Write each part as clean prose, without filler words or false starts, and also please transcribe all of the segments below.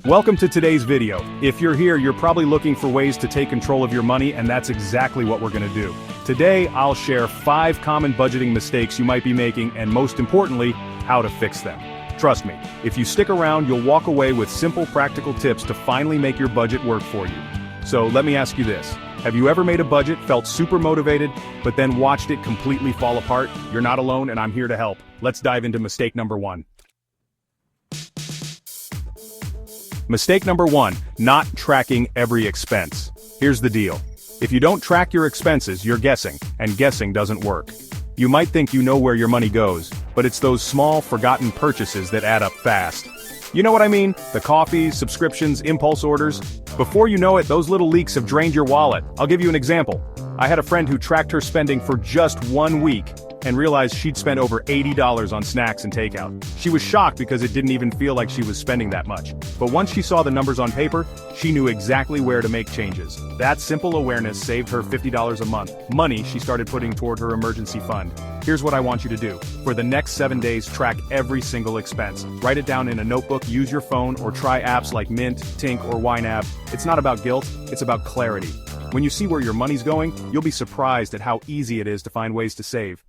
Welcome to today's video. If you're here, you're probably looking for ways to take control of your money, and that's exactly what we're gonna do. Today, I'll share 5 common budgeting mistakes you might be making, and most importantly, how to fix them. Trust me, if you stick around, you'll walk away with simple, practical tips to finally make your budget work for you. So let me ask you this. Have you ever made a budget, felt super motivated, but then watched it completely fall apart? You're not alone, and I'm here to help. Let's dive into mistake number 1. Mistake number 1, not tracking every expense. Here's the deal. If you don't track your expenses, you're guessing, and guessing doesn't work. You might think you know where your money goes, but it's those small, forgotten purchases that add up fast. You know what I mean? The coffees, subscriptions, impulse orders. Before you know it, those little leaks have drained your wallet. I'll give you an example. I had a friend who tracked her spending for just 1 week, and realized she'd spent over $80 on snacks and takeout. She was shocked because it didn't even feel like she was spending that much. But once she saw the numbers on paper, she knew exactly where to make changes. That simple awareness saved her $50 a month, money she started putting toward her emergency fund. Here's what I want you to do. For the next 7 days, track every single expense. Write it down in a notebook, use your phone, or try apps like Mint, Tink, or YNAB. It's not about guilt, it's about clarity. When you see where your money's going, you'll be surprised at how easy it is to find ways to save.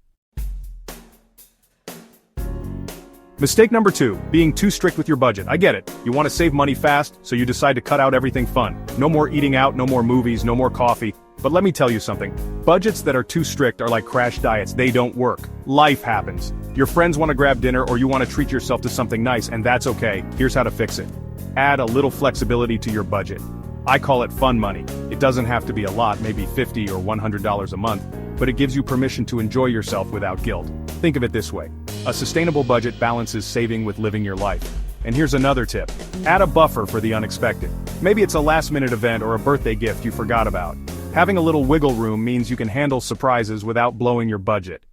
Mistake number 2, being too strict with your budget. I get it. You want to save money fast, so you decide to cut out everything fun. No more eating out, no more movies, no more coffee. But let me tell you something. Budgets that are too strict are like crash diets. They don't work. Life happens. Your friends want to grab dinner or you want to treat yourself to something nice, and that's okay. Here's how to fix it. Add a little flexibility to your budget. I call it fun money. It doesn't have to be a lot, maybe $50 or $100 a month, but it gives you permission to enjoy yourself without guilt. Think of it this way. A sustainable budget balances saving with living your life. And here's another tip. Add a buffer for the unexpected. Maybe it's a last-minute event or a birthday gift you forgot about. Having a little wiggle room means you can handle surprises without blowing your budget.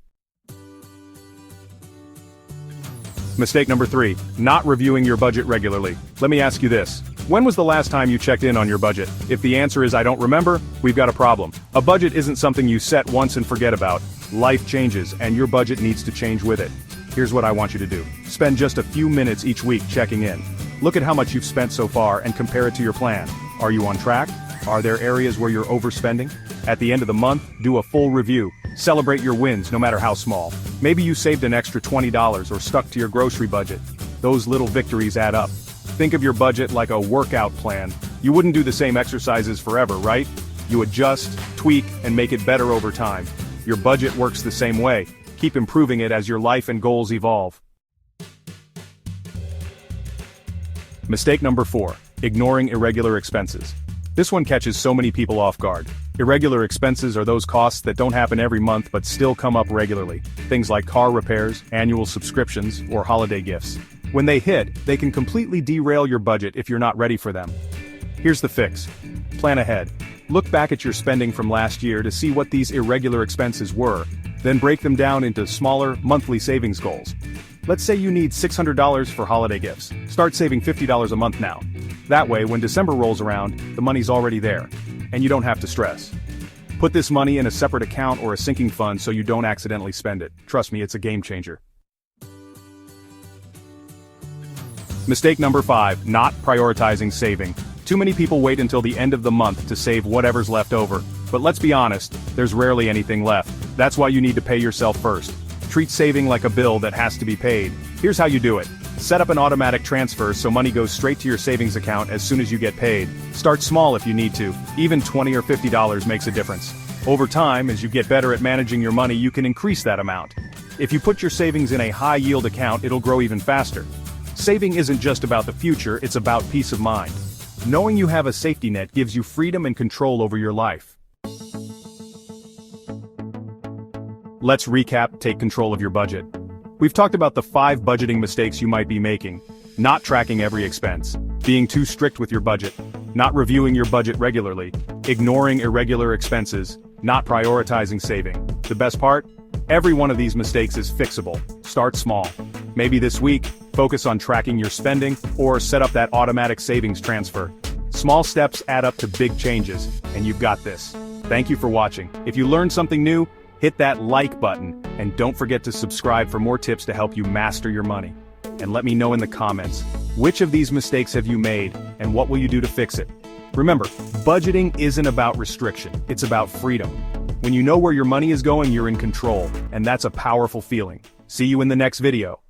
Mistake number 3, not reviewing your budget regularly. Let me ask you this. When was the last time you checked in on your budget? If the answer is I don't remember, we've got a problem. A budget isn't something you set once and forget about. Life changes, and your budget needs to change with it. Here's what I want you to do. Spend just a few minutes each week checking in. Look at how much you've spent so far and compare it to your plan. Are you on track? Are there areas where you're overspending? At the end of the month, do a full review. Celebrate your wins, no matter how small. Maybe you saved an extra $20 or stuck to your grocery budget. Those little victories add up. Think of your budget like a workout plan. You wouldn't do the same exercises forever, right? You adjust, tweak, and make it better over time. Your budget works the same way. Keep improving it as your life and goals evolve. Mistake number 4, ignoring irregular expenses. This one catches so many people off guard. Irregular expenses are those costs that don't happen every month but still come up regularly. Things like car repairs, annual subscriptions, or holiday gifts. When they hit, they can completely derail your budget if you're not ready for them. Here's the fix. Plan ahead. Look back at your spending from last year to see what these irregular expenses were, then break them down into smaller, monthly savings goals. Let's say you need $600 for holiday gifts. Start saving $50 a month now. That way, when December rolls around, the money's already there, and you don't have to stress. Put this money in a separate account or a sinking fund so you don't accidentally spend it. Trust me, it's a game changer. Mistake number 5, not prioritizing saving. Too many people wait until the end of the month to save whatever's left over. But let's be honest, there's rarely anything left. That's why you need to pay yourself first. Treat saving like a bill that has to be paid. Here's how you do it. Set up an automatic transfer so money goes straight to your savings account as soon as you get paid. Start small if you need to. Even $20 or $50 makes a difference. Over time, as you get better at managing your money, you can increase that amount. If you put your savings in a high-yield account, it'll grow even faster. Saving isn't just about the future, it's about peace of mind. Knowing you have a safety net gives you freedom and control over your life. Let's recap, take control of your budget. We've talked about the 5 budgeting mistakes you might be making. Not tracking every expense. Being too strict with your budget. Not reviewing your budget regularly. Ignoring irregular expenses. Not prioritizing saving. The best part? Every one of these mistakes is fixable. Start small. Maybe this week, focus on tracking your spending, or set up that automatic savings transfer. Small steps add up to big changes, and you've got this. Thank you for watching. If you learned something new, hit that like button, and don't forget to subscribe for more tips to help you master your money. And let me know in the comments, Which of these mistakes have you made, and what will you do to fix it? Remember, budgeting isn't about restriction, it's about freedom. When you know where your money is going, you're in control, and that's a powerful feeling. See you in the next video.